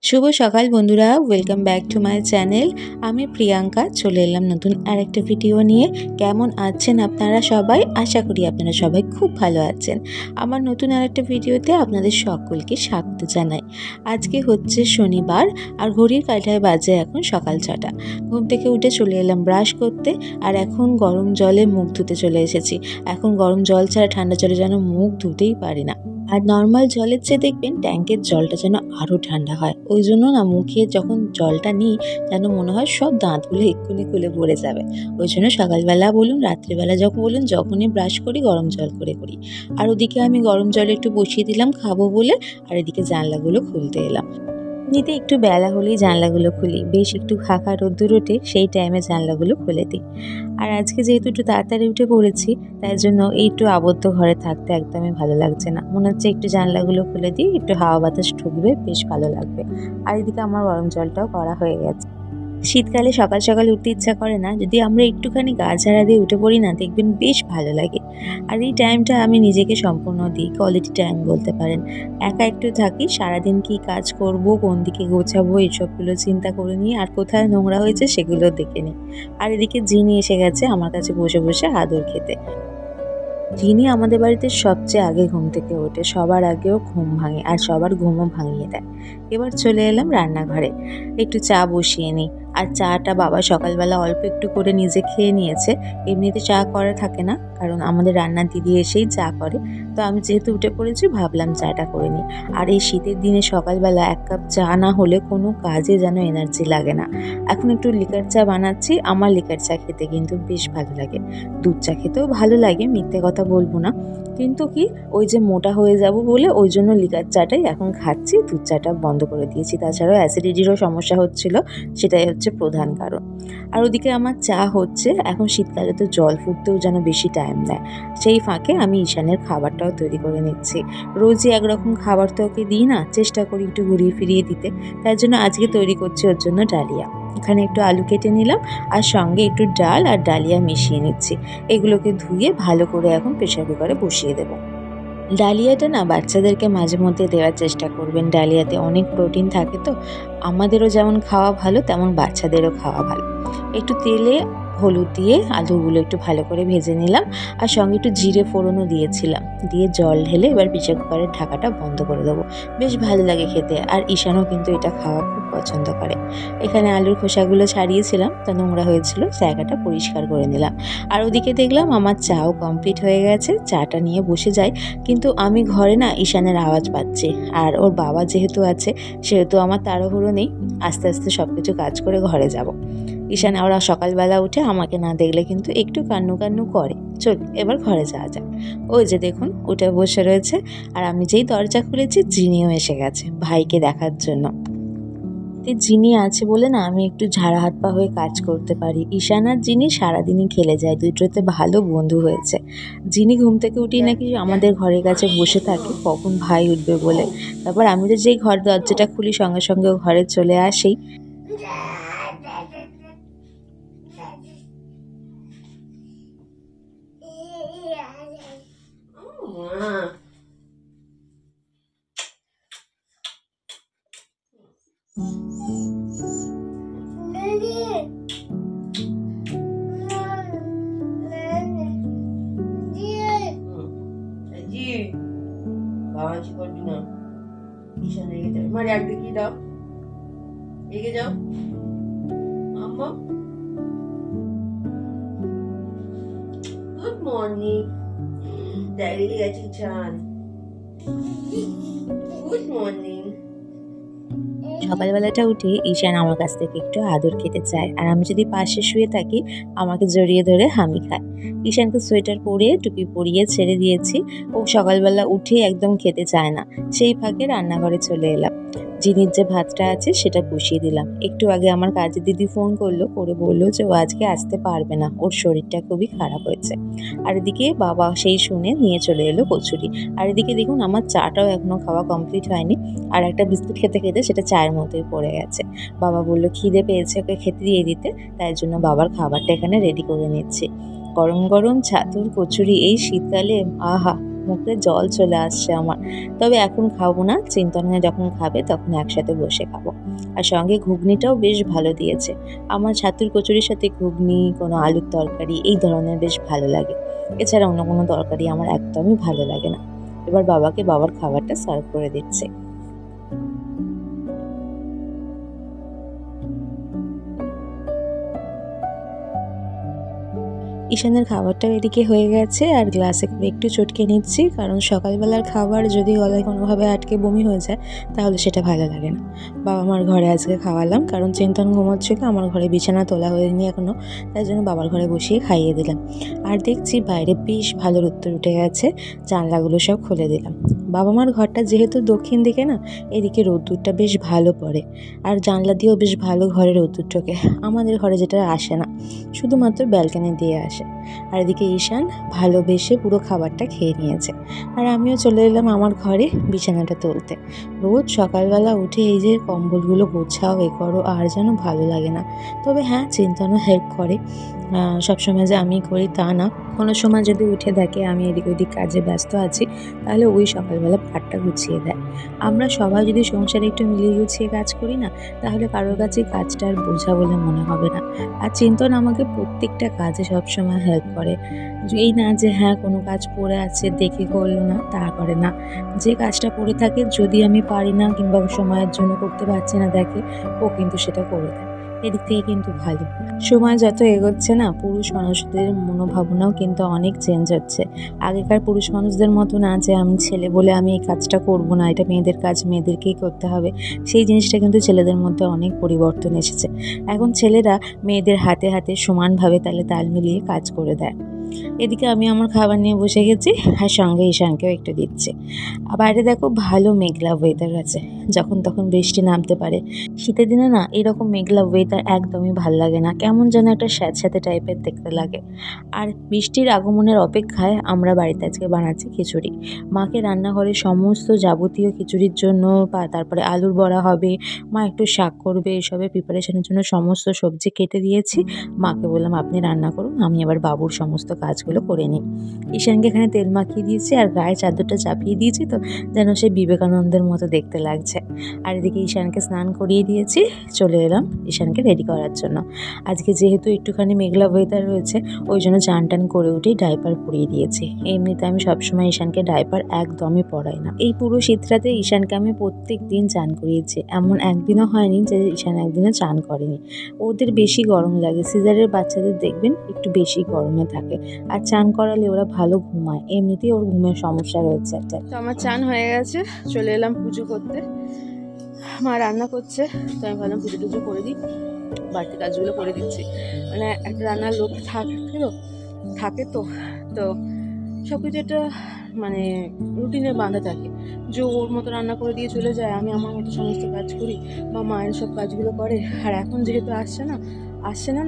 শুভ সকাল বন্ধুরা, welcome back to my channel. আমি প্রিয়াঙ্কা চলে এলাম নতুন আরেকটা ভিডিও নিয়ে। কেমন আছেন আপনারা সবাই? আশা করি আপনারা সবাই খুব ভালো আছেন। আমার নতুন আরেকটা ভিডিওতে আপনাদের সকলকে স্বাগত জানাই। আজকে হচ্ছে শনিবার আর ঘড়ির কাঁটায় বাজে এখন সকাল 6টা। ঘুম থেকে উঠে চলে এলাম ব্রাশ করতে, আর এখন গরম জলে মুখ ধুতে চলে এসেছি। এখন গরম জল ছাড়া ঠান্ডা জলে যেন মুখ ধুতেই পারি না। আর নর্মাল জলের চেয়ে দেখবেন ট্যাঙ্কের জলটা যেন আরও ঠান্ডা হয়। ওই জন্য না মুখে যখন জলটা নিই যেন মনে হয় সব দাঁতগুলো এক্ষুনি খুলে পড়ে যাবে। ওই জন্য সকালবেলা বলুন রাত্রিবেলা যখন বলুন যখনই ব্রাশ করি গরম জল করে। আর ওদিকে আমি গরম জল একটু বসিয়ে দিলাম খাবো বলে, আর এদিকে জানলাগুলো খুলতে এলাম। এমনিতে একটু বেলা হলেই জানলাগুলো খুলি, বেশ একটু ফাঁকা রোদ্দুর ওঠে সেই টাইমে জানলাগুলো খুলে দিই। আর আজকে যেহেতু একটু তাড়াতাড়ি উঠে পড়েছি, তাই জন্য এই একটু আবদ্ধ ঘরে থাকতে একদমই ভালো লাগছে না। মনে হচ্ছে একটু জানলাগুলো খুলে দিই, একটু হাওয়া বাতাস ঢুকবে, বেশ ভালো লাগবে। আর এদিকে আমার গরম জলটাও করা হয়ে গেছে। শীতকালে সকাল সকাল উঠতে ইচ্ছা করে না, যদি আমরা একটুখানি গা ঝাড়া দিয়ে উঠে পড়ি না, দেখবেন বেশ ভালো লাগে। আর এই টাইমটা আমি নিজেকে সম্পূর্ণ দিই, কোয়ালিটি টাইম বলতে পারেন। একা একটু থাকি, সারাদিন কি কাজ করব, কোন দিকে গোছাবো, এইসবগুলো চিন্তা করে নিই, আর কোথায় নোংরা হয়েছে সেগুলো দেখে নিই। আর এদিকে জিনি এসে গেছে আমার কাছে বসে বসে আদর খেতে। যিনি আমাদের বাড়িতে সবচেয়ে আগে ঘুম থেকে ওঠে, সবার আগেও ঘুম ভাঙে আর সবার ঘুমও ভাঙিয়ে দেয়। এবার চলে এলাম রান্নাঘরে, একটু চা বসিয়ে নিই। আর চাটা বাবা সকালবেলা অল্প একটু করে নিজে খেয়ে নিয়েছে। এমনিতে চা করা থাকে না, কারণ আমাদের রান্নার দিদি এসেই চা করে। তো আমি যেহেতু উঠে পড়েছি ভাবলাম চাটা করে নিই। আর এই শীতের দিনে সকালবেলা 1 কাপ চা না হলে কোনো কাজে যেন এনার্জি লাগে না। এখন একটু লিকার চা বানাচ্ছি। আমার লিকার চা খেতে কিন্তু বেশ ভালো লাগে। দুধ চা খেতেও ভালো লাগে, মিথ্যে কথা বলবো না। কিন্তু কি, ওই যে মোটা হয়ে যাব বলে ওই জন্য লিকার চাটাই এখন খাচ্ছি, দুধ চাটা বন্ধ করে দিয়েছি। তাছাড়াও অ্যাসিডিটিরও সমস্যা হচ্ছিল, সেটাই হচ্ছে প্রধান কারণ। আর ওদিকে আমার চা হচ্ছে। এখন শীতকালে তো জল ফুটতেও যেন বেশি টাইম নেয়। সেই ফাঁকে আমি ঈশানের খাবারটাও তৈরি করে নিচ্ছি। রোজই একরকম খাবার তো ওকে দিই না, চেষ্টা করি একটু ঘুরিয়ে ফিরিয়ে দিতে। তাই জন্য আজকে তৈরি করছি ওর জন্য ডালিয়া। এখানে একটু আলু কেটে নিলাম, আর সঙ্গে একটু ডাল আর ডালিয়া মিশিয়ে নিচ্ছি। এগুলোকে ধুয়ে ভালো করে এখন প্রেসার কুকারে বসিয়ে দেবো। ডালিয়াটা না বাচ্চাদেরকে মাঝে মধ্যে দেওয়ার চেষ্টা করবেন। ডালিয়াতে অনেক প্রোটিন থাকে, তো আমাদেরও যেমন খাওয়া ভালো তেমন বাচ্চাদেরও খাওয়া ভালো। একটু তেলে হলুদ দিয়ে আলুগুলো একটু ভালো করে ভেজে নিলাম, আর সঙ্গে একটু জিরে ফোড়নও দিয়েছিলাম। দিয়ে জল ঢেলে এবার প্রেসার কুকারের ঢাকাটা বন্ধ করে দেবো। বেশ ভালো লাগে খেতে, আর ঈশানও কিন্তু এটা খাওয়া খুব পছন্দ করে। এখানে আলুর খোসাগুলো ছাড়িয়েছিলাম, তা নোংরা হয়েছিল, জায়গাটা পরিষ্কার করে নিলাম। আর ওদিকে দেখলাম আমার চাও কমপ্লিট হয়ে গেছে। চাটা নিয়ে বসে যাই, কিন্তু আমি ঘরে না ঈশানের আওয়াজ পাচ্ছি। আর ওর বাবা যেহেতু আছে সেহেতু আমার তাড়াহুড়ো নেই, আস্তে আস্তে সব কিছু কাজ করে ঘরে যাব। ঈশান ওরা সকালবেলা উঠে আমাকে না দেখলে কিন্তু একটু কান্নু কান্নু করে। চল এবার ঘরে যাওয়া যাক। ওই যে দেখুন উঠে বসে রয়েছে। আর আমি যেই দরজা খুলেছি জিনিও এসে গেছে ভাইকে দেখার জন্য। যিনি আছে বলে না আমি একটু ঝাড়া হাত পা হয়ে কাজ করতে পারি। ঈশান আর যিনি সারাদিনই খেলে যায়, দুটোতে ভালো বন্ধু হয়েছে। যিনি ঘুম থেকে উঠেই নাকি আমাদের ঘরের কাছে বসে থাকে কখন ভাই উঠবে বলে। তারপর আমি তো যেই ঘর দরজাটা খুলি সঙ্গে সঙ্গে ও ঘরে চলে আসি। বাবাজি করবি না, ঈশান রেগে যাবে। মারে একদিকে কি দাও, এগিয়ে যাও আম্মা। গুড মর্নিং ড্যাডি গেছে ঈশান। Good morning. সকালবেলাটা উঠে ঈশান আমার কাছ থেকে একটু আদর খেতে চায়, আর আমি যদি পাশে শুয়ে থাকি আমাকে জড়িয়ে ধরে হামি খায়। ঈশানকে সোয়েটার পরিয়ে টুপি পরিয়ে ছেড়ে দিয়েছি। ও সকালবেলা উঠে একদম খেতে চায় না। সেই ফাঁকে রান্নাঘরে চলে এলাম। জিনির যে ভাতটা আছে সেটা বসিয়ে দিলাম। একটু আগে আমার কাজের দিদি ফোন করলো, করে বললো যে ও আজকে আসতে পারবে না, ওর শরীরটা খুবই খারাপ হয়েছে। আর এদিকে বাবা সেই শুনে নিয়ে চলে এলো কচুরি। আর এদিকে দেখুন আমার চাটাও এখনো খাওয়া কমপ্লিট হয়নি। আর একটা বিস্কুট খেতে খেতে সেটা চায়ের মতোই পড়ে গেছে। বাবা বললো খিদে পেয়েছে, ওকে খেতে দিয়ে দিতে, তাই জন্য বাবার খাবারটা এখানে রেডি করে নিচ্ছি। গরম গরম ছাতুর কচুরি এই শীতকালে আহা, মুখে জল চলে আসছে আমার। তবে এখন খাবো না, চিন্তনা যখন খাবে তখন একসাথে বসে খাবো। আর সঙ্গে ঘুগনিটাও বেশ ভালো দিয়েছে। আমার ছাতুর কচুরির সাথে ঘুগনি, কোনো আলুর তরকারি এই ধরনের বেশ ভালো লাগে। এছাড়া অন্য কোনো তরকারি আমার একদমই ভালো লাগে না। এবার বাবাকে বাবার খাবারটা সার্ভ করে দিচ্ছে। ঈশানের খাবারটাও এদিকে হয়ে গেছে আর গ্লাসে করে একটু চটকে নিচ্ছি, কারণ সকালবেলার খাবার যদি গলায় কোনোভাবে আটকে বমি হয়ে যায় তাহলে সেটা ভালো লাগে না। বাবা মার ঘরে আজকে খাওয়ালাম, কারণ চিন্তন ঘুমোচ্ছিল, আমার ঘরে বিছানা তোলা হয়নি এখনও, তাই জন্য বাবার ঘরে বসিয়ে খাইয়ে দিলাম। আর দেখছি বাইরে বেশ ভালো রোদ্দুর উঠে গেছে, জানলাগুলো সব খুলে দিলাম। বাবা মার ঘরটা যেহেতু দক্ষিণ দিকে না, এদিকে রোদ্দুরটা বেশ ভালো পড়ে আর জানলা দিয়েও বেশ ভালো ঘরে রোদ্দুর ঢোকে। আমাদের ঘরে যেটা আসে না, শুধুমাত্র ব্যালকনি দিয়ে আসে। আর এদিকে ঈশান ভালোবেসে পুরো খাবারটা খেয়ে নিয়েছে। আর আমিও চলে এলাম আমার ঘরে বিছানাটা তুলতে। রোজ সকালবেলা উঠে এই যে কম্বলগুলো গোছাও এ করো, আর যেন ভালো লাগে না। তবে হ্যাঁ, চিন্তনও হেল্প করে। সবসময় যে আমি করি তা না, কোনো সময় যদি উঠে দেখে আমি এদিক ওদিক কাজে ব্যস্ত আছি, তাহলে ওই সকালবেলা পাটটা গুছিয়ে দেয়। আমরা সবাই যদি সংসারে একটু মিলিয়ে গুছিয়ে কাজ করি না, তাহলে কারোর কাছে কাজটা আর বোঝা বলে মনে হবে না। আর চিন্তন আমাকে প্রত্যেকটা কাজে সবসময় হেল্প করে। এই না যে হ্যাঁ কোনো কাজ পড়ে আছে দেখে করলো না, তা করে না। যে কাজটা পড়ে থাকে, যদি আমি পারি না কিংবা সময়ের জন্য করতে পারছি না দেখে, ও কিন্তু সেটা করে দেয়। এদিক থেকে কিন্তু ভালো। সময় যত এগোচ্ছে না, পুরুষ মানুষদের মনোভাবনাও কিন্তু অনেক চেঞ্জ হচ্ছে। আগেকার পুরুষ মানুষদের মতো না যে আমি ছেলে বলে আমি এই কাজটা করব না, এটা মেয়েদের কাজ, মেয়েদেরকেই করতে হবে, সেই জিনিসটা কিন্তু ছেলেদের মধ্যে অনেক পরিবর্তন এসেছে। এখন ছেলেরা মেয়েদের হাতে হাতে সমানভাবে তাল মিলিয়ে কাজ করে দেয়। এদিকে আমি আমার খাবার নিয়ে বসে গেছি, আর সঙ্গে ঈশানকেও একটু দিচ্ছি। আর বাইরে দেখো ভালো মেঘলা ওয়েদার আছে, যখন তখন বৃষ্টি নামতে পারে। শীতের দিনে না এরকম মেঘলা ওয়েদার একদমই ভাল লাগে না, কেমন যেন একটা স্যাঁতস্যাঁতে টাইপের দেখতে লাগে। আর বৃষ্টির আগমনের অপেক্ষায় আমরা বাড়িতে আজকে বানাচ্ছি খিচুড়ি। মাকে রান্নাঘরে সমস্ত যাবতীয় খিচুড়ির জন্য, তারপরে আলুর বড়া হবে, মা একটু শাক করবে, এসবের প্রিপারেশনের জন্য সমস্ত সবজি কেটে দিয়েছি। মাকে বললাম আপনি রান্না করুন, আমি আবার বাবুর সমস্ত কাজগুলো করে নিই। ঈশানকে এখানে তেল মাখিয়ে দিয়েছি আর গায়ে চাদরটা চাপিয়ে দিয়েছি, তো যেন সে বিবেকানন্দের মতো দেখতে লাগছে। আর এদিকে ঈশানকে স্নান করিয়ে দিয়েছি, চলে এলাম ঈশানকে রেডি করার জন্য। আজকে যেহেতু একটুখানি মেঘলা ওয়েদার রয়েছে, ওই জন্য চান টান করে উঠেই ডাইপার পরিয়ে দিয়েছি। এমনিতে আমি সবসময় ঈশানকে ডাইপার একদমই পরাই না। এই পুরো শীতটাতে ঈশানকে আমি প্রত্যেক দিন চান করিয়েছি, এমন একদিনও হয়নি যে ঈশান একদিনও চান করেনি। ওদের বেশি গরম লাগে, সিজারের বাচ্চাদের দেখবেন একটু বেশি গরমে থাকে, আর চান করালে ওরা ভালো ঘুমায়, এমনিতেই ওর ঘুমের সমস্যা রয়েছে। তো আমার চান হয়ে গেছে, চলে এলাম পুজো করতে। মা রান্না করছে, তো আমি ভাবলাম পুজো টুজো করে দিই, বাড়তি কাজগুলো করে দিচ্ছি। মানে একটা রান্নার লোক থাকে তো তো সব কিছু একটা মানে রুটিনে বাঁধা থাকে, যে ওর মতো রান্না করে দিয়ে চলে যায়, আমি আমার মতো সমস্ত কাজ করি, বা মায়ের সব কাজগুলো করে। আর এখন যেহেতু আসছে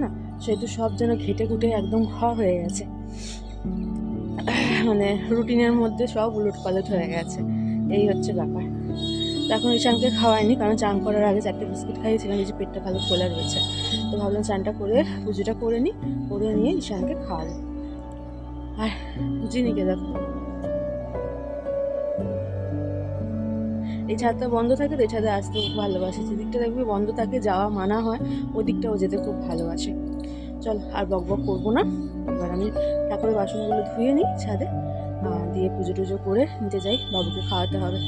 না সেহেতু সব যেন ঘেটে ঘুটে একদম হয়ে গেছে, মানে রুটিনের মধ্যে সব উলটপালট হয়ে গেছে। এই হচ্ছে ব্যাপার। তো এখন ঈশানকে খাওয়াইনি, কারণ চান করার আগে 4টে বিস্কিট খাইয়েছিলাম, এই যে পেটটা ভালো খোলা রয়েছে। তো ভাবলাম চানটা করে পুজোটা করে নিয়ে ঈশানকে খাওয়াবো। আর জিনিকে দেখো, এই ছাদটা বন্ধ থাকে তো এই ছাদে আসতে খুব ভালোবাসে। যেদিকটা দেখবি বন্ধ থাকে, যাওয়া মানা হয়, ওদিকটাও যেতে খুব ভালোবাসে। চল আর বক করবো না, এবার আমি ঠাকুরের বাসনগুলো ধুয়ে নিই ছাদে, দিয়ে পুজো টুজো করে নিতে যাই, বাবুকে খাওয়াতে হবে।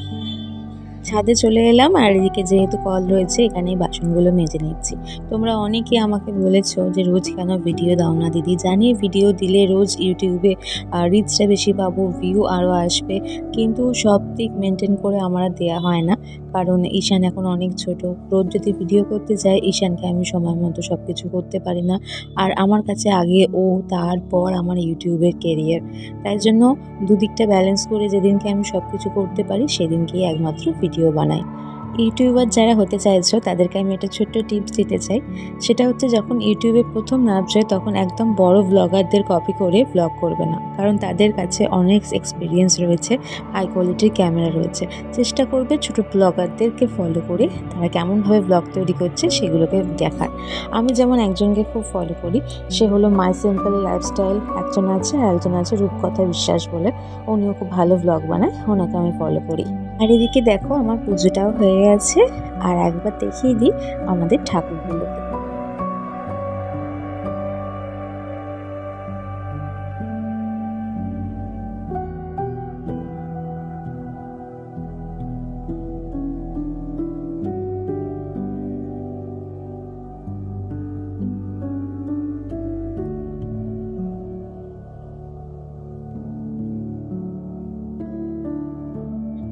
ছাদে চলে এলাম, আর এদিকে যেহেতু কল রয়েছে এখানেই বাসনগুলো মেজে নিচ্ছি। তোমরা অনেকেই আমাকে বলেছো যে রোজ কেন ভিডিও দাও না দিদি। জানি ভিডিও দিলে রোজ ইউটিউবে রিচটা বেশি পাবো, ভিউ আরও আসবে, কিন্তু সব দিক মেনটেন করে আমার আর দেওয়া হয় না, কারণ ঈশান এখন অনেক ছোট। রোজ যদি ভিডিও করতে যাই, ঈশানকে আমি সময় মতো সব কিছু করতে পারি না। আর আমার কাছে আগে ও, তারপর আমার ইউটিউবের কেরিয়ার। তাই জন্য দুদিকটা ব্যালেন্স করে যেদিনকে আমি সব কিছু করতে পারি সেদিনকেই একমাত্র ভিডিও বানাই। ইউটিউবার যারা হতে চাইছো তাদেরকে আমি একটা ছোট্ট টিপস দিতে চাই। সেটা হচ্ছে যখন ইউটিউবে প্রথম নামছো তখন একদম বড় ব্লগারদের কপি করে ব্লগ করবে না, কারণ তাদের কাছে অনেক এক্সপিরিয়েন্স রয়েছে, হাই কোয়ালিটির ক্যামেরা রয়েছে। চেষ্টা করবে ছোটো ব্লগারদেরকে ফলো করে তারা কেমনভাবে ব্লগ তৈরি করছে সেগুলোকে দেখার। আমি যেমন একজনকে খুব ফলো করি, সে হলো মাই সিম্পল লাইফস্টাইল একজন আছে, আর একজন আছে রূপকথা বিশ্বাস বলে, উনিও খুব ভালো ব্লগ বানায়, ওনাকে আমি ফলো করি। আর এদিকে দেখো আমার পুজোটাও হয়ে গেছে, আর একবার দেখিয়ে দিই আমাদের ঠাকুরগুলোকে।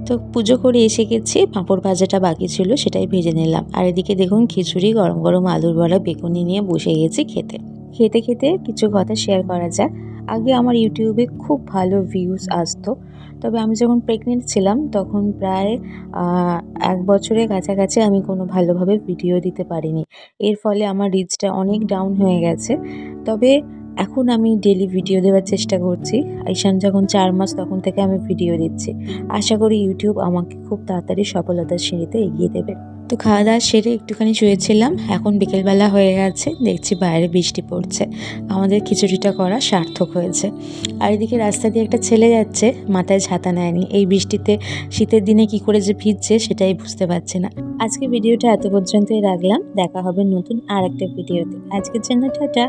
তো পুজো করে এসে গেছি, পাঁপড় ভাজাটা বাকি ছিল সেটাই ভেজে নিলাম। আর এদিকে দেখুন খিচুড়ি, গরম গরম আলুর বড়া, বেগুনি নিয়ে বসে গেছি খেতে। খেতে খেতে কিছু কথা শেয়ার করা যাক। আগে আমার ইউটিউবে খুব ভালো ভিউজ আসতো, তবে আমি যখন প্রেগনেন্ট ছিলাম তখন প্রায় 1 বছরের কাছাকাছি আমি কোনো ভালোভাবে ভিডিও দিতে পারিনি। এর ফলে আমার রিচটা অনেক ডাউন হয়ে গেছে। তবে এখন আমি ডেলি ভিডিও দেওয়ার চেষ্টা করছি। ঈশান যখন 4 মাস তখন থেকে আমি ভিডিও দিচ্ছি। আশা করি ইউটিউব আমাকে খুব তাড়াতাড়ি সফলতার সিঁড়িতে এগিয়ে দেবে। তো খাওয়া দাওয়া সেরে একটুখানি শুয়েছিলাম, এখন বিকেলবেলা হয়ে গেছে, দেখছি বাইরে বৃষ্টি পড়ছে। আমাদের খিচুড়িটা করা সার্থক হয়েছে। আর এদিকে রাস্তা দিয়ে একটা ছেলে যাচ্ছে, মাথায় ছাতা নেয়নি। এই বৃষ্টিতে শীতের দিনে কি করে যে ভিজছে সেটাই বুঝতে পারছি না। আজকে ভিডিওটা এত পর্যন্তই রাখলাম, দেখা হবে নতুন আর একটা ভিডিওতে। আজকের জন্য টাটা।